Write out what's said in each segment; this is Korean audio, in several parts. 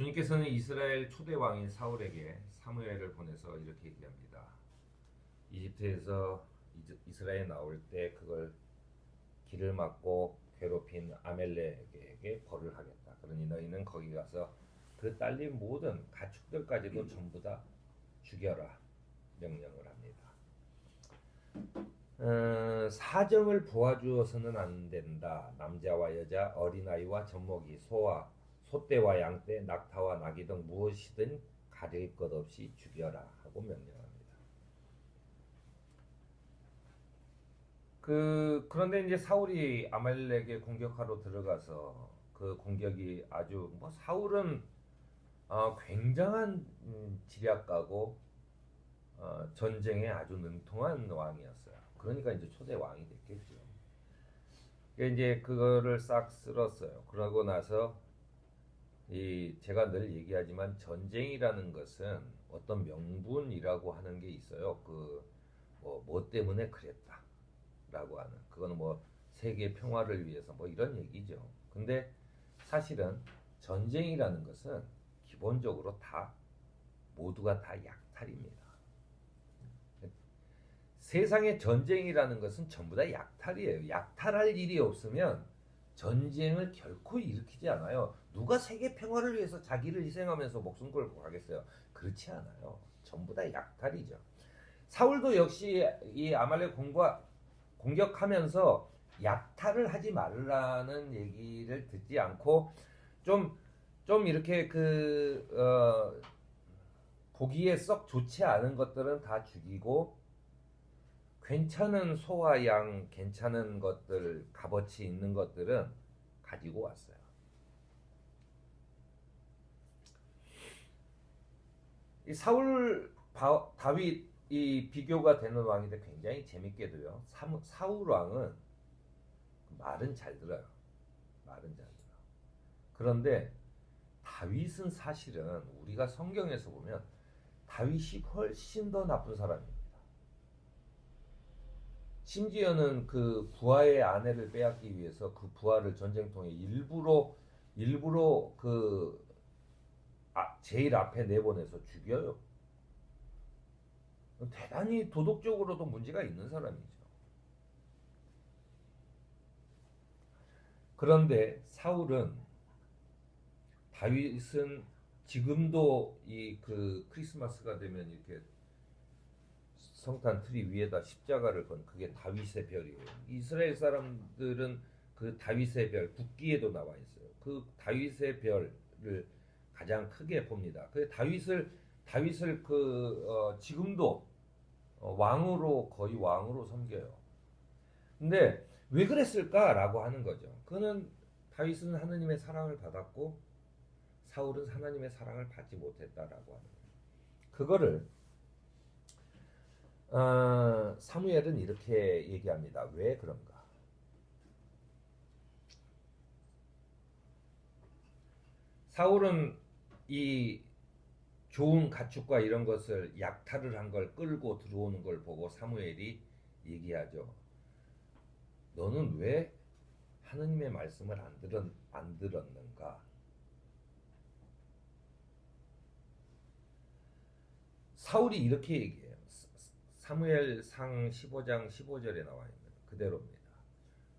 주님께서는 이스라엘 초대 왕인 사울에게 사무엘을 보내서 이렇게 얘기합니다. 이집트에서 이스라엘 나올 때 그걸 길을 막고 괴롭힌 아멜렉에게 벌을 하겠다. 그러니 너희는 거기 가서 그 딸린 모든 가축들까지도 전부 다 죽여라 명령을 합니다. 사정을 보아주어서는 안 된다. 남자와 여자, 어린아이와 젖먹이, 소와 소떼와 양떼, 낙타와 나귀 등 무엇이든 가릴 것 없이 죽여라 하고 명령합니다. 그런데 이제 사울이 아말렉에 공격하러 들어가서 그 공격이 아주 사울은 굉장한 지략가고 전쟁에 아주 능통한 왕이었어요. 그러니까 이제 초대 왕이 됐겠죠. 이제 그거를 싹 쓸었어요. 그러고 나서 제가 늘 얘기하지만 전쟁이라는 것은 어떤 명분이라고 하는 게 있어요. 뭐 때문에 그랬다라고 하는 그거는 세계 평화를 위해서 이런 얘기죠. 근데 사실은 전쟁이라는 것은 기본적으로 모두가 다 약탈입니다. 세상의 전쟁이라는 것은 전부 다 약탈이에요. 약탈할 일이 없으면 전쟁을 결코 일으키지 않아요. 누가 세계 평화를 위해서 자기를 희생하면서 목숨 걸고 가겠어요? 그렇지 않아요. 전부 다 약탈이죠. 사울도 역시 이 아말렉 공격하면서 약탈을 하지 말라는 얘기를 듣지 않고 좀 이렇게 보기에 썩 좋지 않은 것들은 다 죽이고 괜찮은 소와 양, 괜찮은 것들, 값어치 있는 것들은 가지고 왔어요. 이 사울, 다윗 이 비교가 되는 왕인데 굉장히 재밌게도요. 사울 왕은 말은 잘 들어요. 말은 잘 들어요. 그런데 다윗은 사실은 우리가 성경에서 보면 다윗이 훨씬 더 나쁜 사람입니다. 심지어는 그 부하의 아내를 빼앗기 위해서 그 부하를 전쟁통에 일부러 제일 앞에 내보내서 죽여요. 대단히 도덕적으로도 문제가 있는 사람이죠. 그런데 다윗은 지금도 크리스마스가 되면 이렇게 성탄 트리 위에다 십자가를 건 그게 다윗의 별이에요. 이스라엘 사람들은 그 다윗의 별 국기에도 나와 있어요. 그 다윗의 별을 가장 크게 봅니다. 그 다윗을 지금도 거의 왕으로 섬겨요. 근데 왜 그랬을까라고 하는 거죠. 그는 다윗은 하나님의 사랑을 받았고 사울은 하나님의 사랑을 받지 못했다라고 하는 거예요. 그거를 사무엘은 이렇게 얘기합니다. 왜 그런가? 사울은 이 좋은 가축과 이런 것을 약탈을 한 걸 끌고 들어오는 걸 보고 사무엘이 얘기하죠. 너는 왜 하나님의 말씀을 안 들었는가? 사울이 이렇게 얘기해요. 사무엘상 15장 15절에 나와 있는 그대로입니다.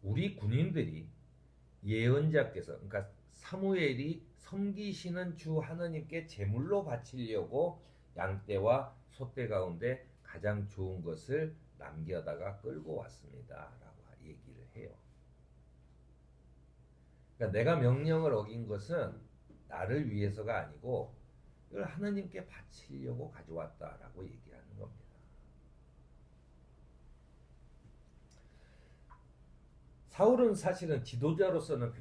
우리 군인들이 예언자께서 그러니까 사무엘이 섬기시는 주 하나님께 제물로 바치려고 양떼와 소떼 가운데 가장 좋은 것을 남겨다가 끌고 왔습니다라고 얘기를 해요. 그러니까 내가 명령을 어긴 것은 나를 위해서가 아니고 이걸 하나님께 바치려고 가져왔다라고 얘기하는 겁니다. 사울은 사실은 지도자로서는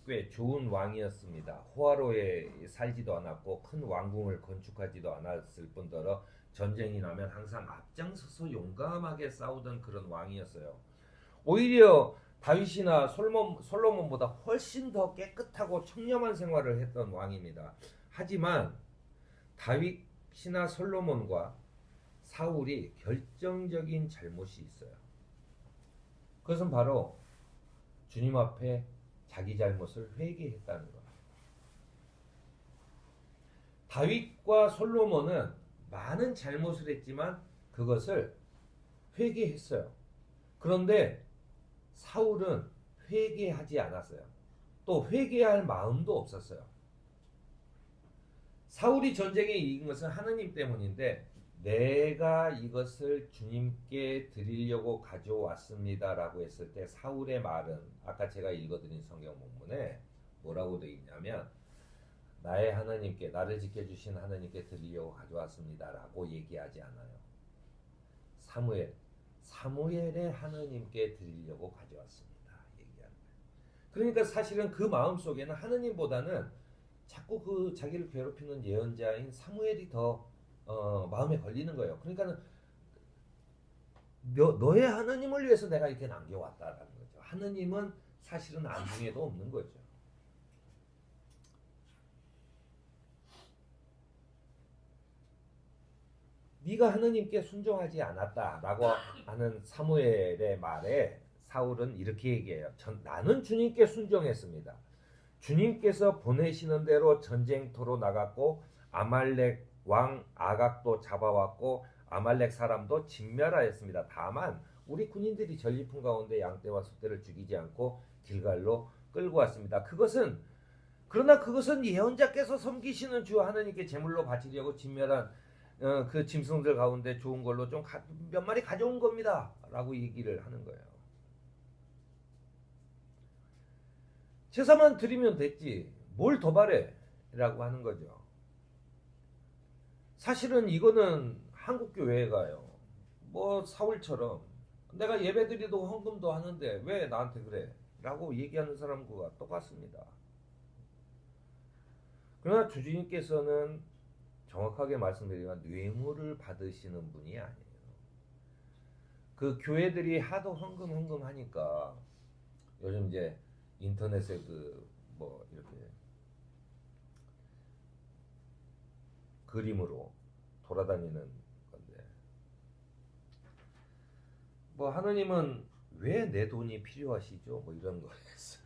꽤 좋은 왕이었습니다. 호화로에 살지도 않았고 큰 왕궁을 건축하지도 않았을 뿐더러 전쟁이 나면 항상 앞장서서 용감하게 싸우던 그런 왕이었어요. 오히려 다윗이나 솔로몬보다 훨씬 더 깨끗하고 청렴한 생활을 했던 왕입니다. 하지만 다윗이나 솔로몬과 사울이 결정적인 잘못이 있어요. 그것은 바로 주님 앞에 자기 잘못을 회개했다는 겁니다. 다윗과 솔로몬은 많은 잘못을 했지만 그것을 회개했어요. 그런데 사울은 회개하지 않았어요. 또 회개할 마음도 없었어요. 사울이 전쟁에 이긴 것은 하느님 때문인데 내가 이것을 주님께 드리려고 가져왔습니다라고 했을 때 사울의 말은 아까 제가 읽어드린 성경 본문에 뭐라고 되어 있냐면 나의 하나님께 나를 지켜주신 하나님께 드리려고 가져왔습니다라고 얘기하지 않아요. 사무엘의 하나님께 드리려고 가져왔습니다. 얘기하는 거예요. 그러니까 사실은 그 마음 속에는 하나님보다는 자꾸 그 자기를 괴롭히는 예언자인 사무엘이 더 마음에 걸리는 거예요. 그러니까는 너의 하나님을 위해서 내가 이렇게 남겨왔다라는 거죠. 하나님은 사실은 안중에도 없는 거죠. 네가 하나님께 순종하지 않았다라고 하는 사무엘의 말에 사울은 이렇게 얘기해요. 나는 주님께 순종했습니다. 주님께서 보내시는 대로 전쟁터로 나갔고 아말렉 왕 아각도 잡아왔고 아말렉 사람도 진멸하였습니다. 다만 우리 군인들이 전리품 가운데 양떼와 소떼를 죽이지 않고 길갈로 끌고 왔습니다. 그러나 그것은 예언자께서 섬기시는 주 하나님께 제물로 바치려고 진멸한 그 짐승들 가운데 좋은 걸로 좀 몇 마리 가져온 겁니다. 라고 얘기를 하는 거예요. 제사만 드리면 됐지. 뭘 더 바래? 라고 하는 거죠. 사실은 이거는 한국 교회가요. 뭐 사울처럼 내가 예배드리도 헌금도 하는데 왜 나한테 그래? 라고 얘기하는 사람과 똑같습니다. 그러나 주님께서는 정확하게 말씀드리면 뇌물을 받으시는 분이 아니에요. 그 교회들이 하도 헌금 하니까 요즘 이제 인터넷에 뭐 이렇게 그림으로 돌아다니는 건데 뭐 하느님은 왜 내 돈이 필요하시죠? 뭐 이런 거였어요.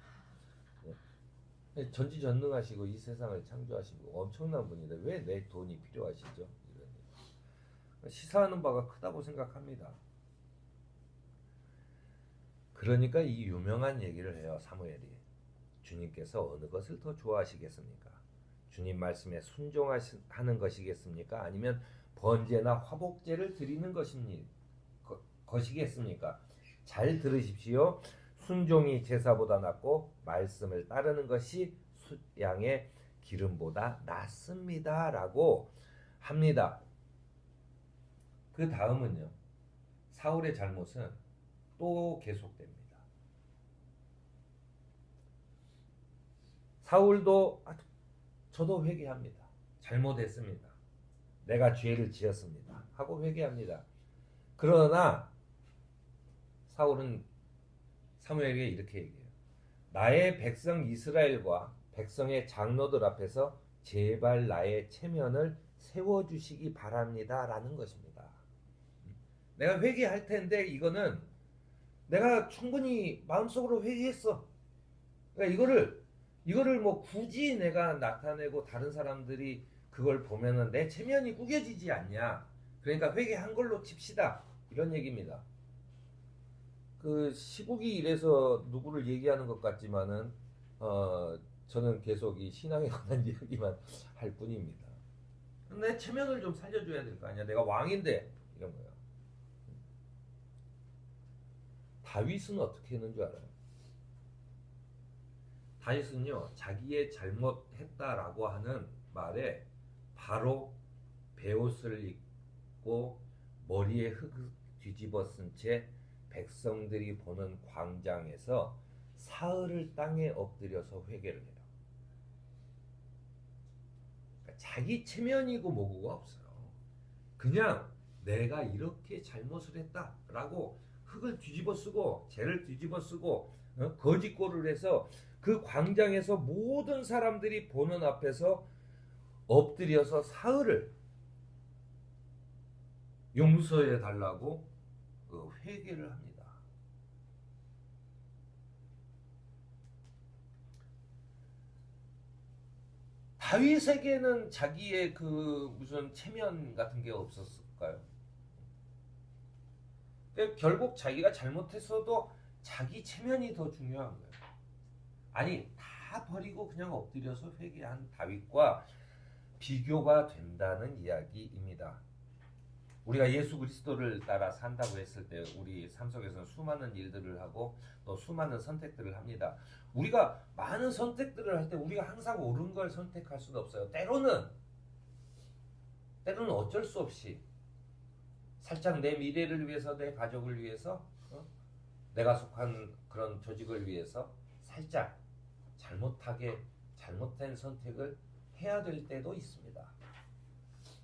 전지전능하시고 이 세상을 창조하시고 엄청난 분인데 왜 내 돈이 필요하시죠? 시사하는 바가 크다고 생각합니다. 그러니까 이 유명한 얘기를 해요. 사무엘이. 주님께서 어느 것을 더 좋아하시겠습니까? 주님 말씀에 순종하는 것이겠습니까? 아니면 번제나 화복제를 드리는 것이겠습니까? 잘 들으십시오. 순종이 제사보다 낫고 말씀을 따르는 것이 양의 기름보다 낫습니다. 라고 합니다. 그 다음은요. 사울의 잘못은 또 계속됩니다. 사울도 저도 회개합니다. 잘못했습니다. 내가 죄를 지었습니다. 하고 회개합니다. 그러나 사울은 사무엘에게 이렇게 얘기해요. 나의 백성 이스라엘과 백성의 장로들 앞에서 제발 나의 체면을 세워주시기 바랍니다. 라는 것입니다. 내가 회개할 텐데 이거는 내가 충분히 마음속으로 회개했어. 그러니까 이거를 뭐 굳이 내가 나타내고 다른 사람들이 그걸 보면은 내 체면이 구겨지지 않냐. 그러니까 회개한 걸로 칩시다. 이런 얘기입니다. 그 시국이 이래서 누구를 얘기하는 것 같지만은 저는 계속 이 신앙에 관한 이야기만 할 뿐입니다. 내 체면을 좀 살려줘야 될 거 아니야. 내가 왕인데 이런 거야. 다윗은 어떻게 했는 줄 알아요? 다윗은요 자기의 잘못했다라고 하는 말에 바로 베옷을 입고 머리에 흙을 뒤집어 쓴 채 백성들이 보는 광장에서 사흘을 땅에 엎드려서 회개를 해요. 그러니까 자기 체면이고 뭐고가 없어요. 그냥 내가 이렇게 잘못을 했다라고 흙을 뒤집어 쓰고 죄를 뒤집어 쓰고 거짓골을 해서 그 광장에서 모든 사람들이 보는 앞에서 엎드려서 사흘을 용서해 달라고 회개를 합니다. 다윗에게는 자기의 그 무슨 체면 같은 게 없었을까요? 결국 자기가 잘못했어도 자기 체면이 더 중요한 거예요. 아니, 다 버리고 그냥 엎드려서 회개한 다윗과 비교가 된다는 이야기입니다. 우리가 예수 그리스도를 따라 산다고 했을 때 우리 삶 속에서는 수많은 일들을 하고 또 수많은 선택들을 합니다. 우리가 많은 선택들을 할 때 우리가 항상 옳은 걸 선택할 수는 없어요. 때로는 어쩔 수 없이 살짝 내 미래를 위해서, 내 가족을 위해서, 내가 속한 그런 조직을 위해서 살짝 잘못된 선택을 해야 될 때도 있습니다.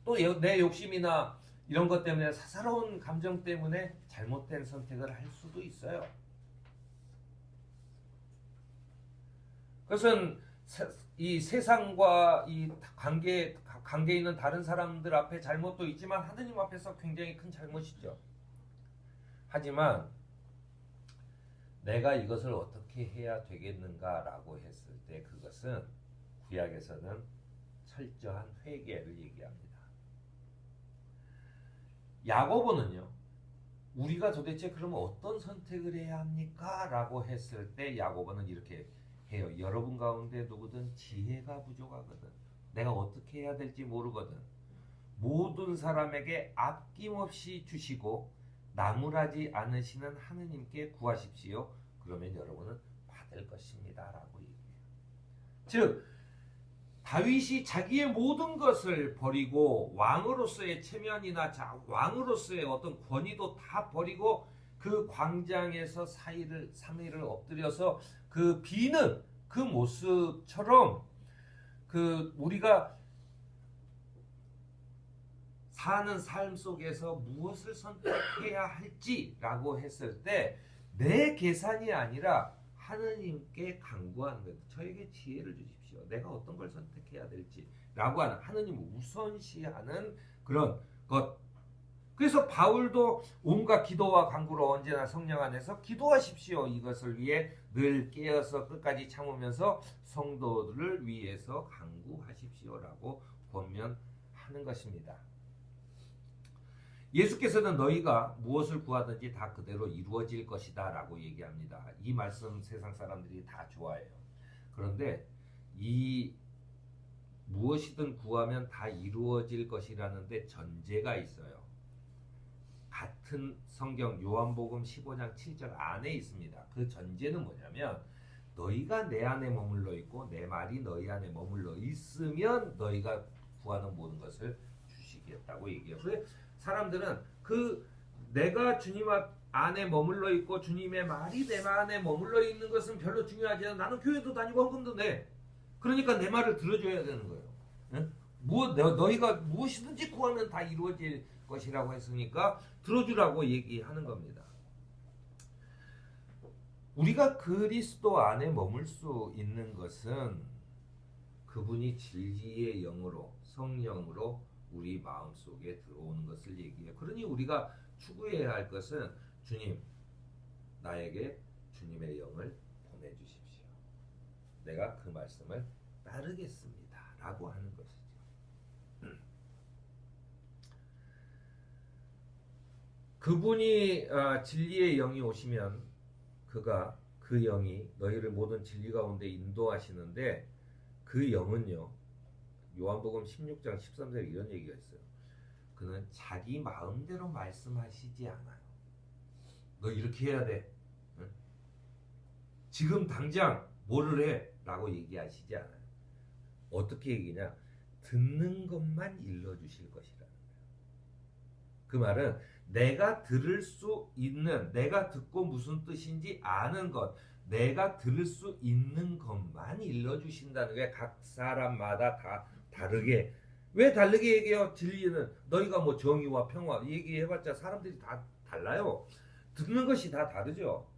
또 내 욕심이나 이런 것 때문에, 사사로운 감정 때문에 잘못된 선택을 할 수도 있어요. 그것은 이 세상과 이 관계에 있는 다른 사람들 앞에 잘못도 있지만 하느님 앞에서 굉장히 큰 잘못이죠. 하지만 내가 이것을 어떻게 해야 되겠는가라고 했을 때 그것은 구약에서는 철저한 회개를 얘기합니다. 야고보는요, 우리가 도대체 그러면 어떤 선택을 해야 합니까? 라고 했을 때 야고보는 이렇게 해요. 여러분 가운데 누구든 지혜가 부족하거든, 내가 어떻게 해야 될지 모르거든, 모든 사람에게 아낌없이 주시고 나무라지 않으시는 하느님께 구하십시오. 그러면 여러분은 받을 것입니다. 라고 얘기해요. 즉 다윗이 자기의 모든 것을 버리고 왕으로서의 체면이나 왕으로서의 어떤 권위도 다 버리고 그 광장에서 3일을 엎드려서 그 비는 그 모습처럼 그 우리가 사는 삶 속에서 무엇을 선택해야 할지라고 했을 때 내 계산이 아니라 하느님께 간구하는 거예요. 저에게 지혜를 주십시오. 내가 어떤 걸 선택해야 될지 라고 하는, 하느님을 우선시하는 그런 것. 그래서 바울도 온갖 기도와 간구로 언제나 성령 안에서 기도하십시오. 이것을 위해 늘 깨어서 끝까지 참으면서 성도들을 위해서 간구하십시오라고 권면하는 것입니다. 예수께서는 너희가 무엇을 구하든지 다 그대로 이루어질 것이다 라고 얘기합니다. 이 말씀 세상 사람들이 다 좋아해요. 그런데 이 무엇이든 구하면 다 이루어질 것이라는데 전제가 있어요. 같은 성경 요한복음 15장 7절 안에 있습니다. 그 전제는 뭐냐면 너희가 내 안에 머물러 있고 내 말이 너희 안에 머물러 있으면 너희가 구하는 모든 것을 주시겠다고 얘기해요. 그래서 사람들은 내가 주님 안에 머물러 있고 주님의 말이 내 안에 머물러 있는 것은 별로 중요하지 않아. 나는 교회도 다니고 헌금도 내. 그러니까 내 말을 들어줘야 되는 거예요. 응? 너희가 무엇이든지 구하면 다 이루어질 것이라고 했으니까 들어주라고 얘기하는 겁니다. 우리가 그리스도 안에 머물 수 있는 것은 그분이 진리의 영으로, 성령으로 우리 마음속에 들어오는 것을 얘기해요. 그러니 우리가 추구해야 할 것은 주님, 나에게 주님의 영을 보내주십시오. 내가 그 말씀을 따르겠습니다. 라고 하는 것이죠. 그분이 진리의 영이 오시면 그 영이 너희를 모든 진리 가운데 인도하시는데 그 영은요, 요한복음 16장 13절에 이런 얘기가 있어요. 그는 자기 마음대로 말씀하시지 않아요. 너 이렇게 해야 돼. 응? 지금 당장 뭐를 해? 라고 얘기하시지 않아요. 어떻게 얘기냐? 듣는 것만 일러주실 것이라는 거예요. 그 말은 내가 들을 수 있는, 내가 듣고 무슨 뜻인지 아는 것, 내가 들을 수 있는 것만 일러주신다는 게 각 사람마다 다 다르게. 왜 다르게 얘기해요? 진리는 너희가 뭐 정의와 평화 얘기해봤자 사람들이 다 달라요. 듣는 것이 다 다르죠.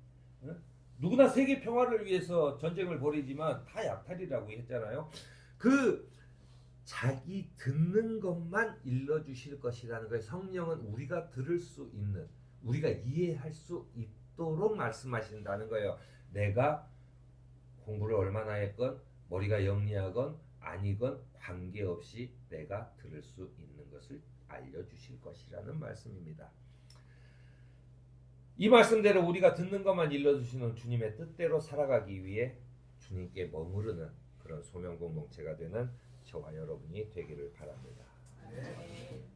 응? 누구나 세계 평화를 위해서 전쟁을 벌이지만 다 약탈이라고 했잖아요. 자기 듣는 것만 일러주실 것이라는 거예요. 성령은 우리가 들을 수 있는, 우리가 이해할 수 있도록 말씀하신다는 거예요. 내가 공부를 얼마나 했건, 머리가 영리하건 아니건 관계없이 내가 들을 수 있는 것을 알려주실 것이라는 말씀입니다. 이 말씀대로 우리가 듣는 것만 일러주시는 주님의 뜻대로 살아가기 위해 주님께 머무르는 그런 소명 공동체가 되는 저와 여러분이 되기를 바랍니다. 네.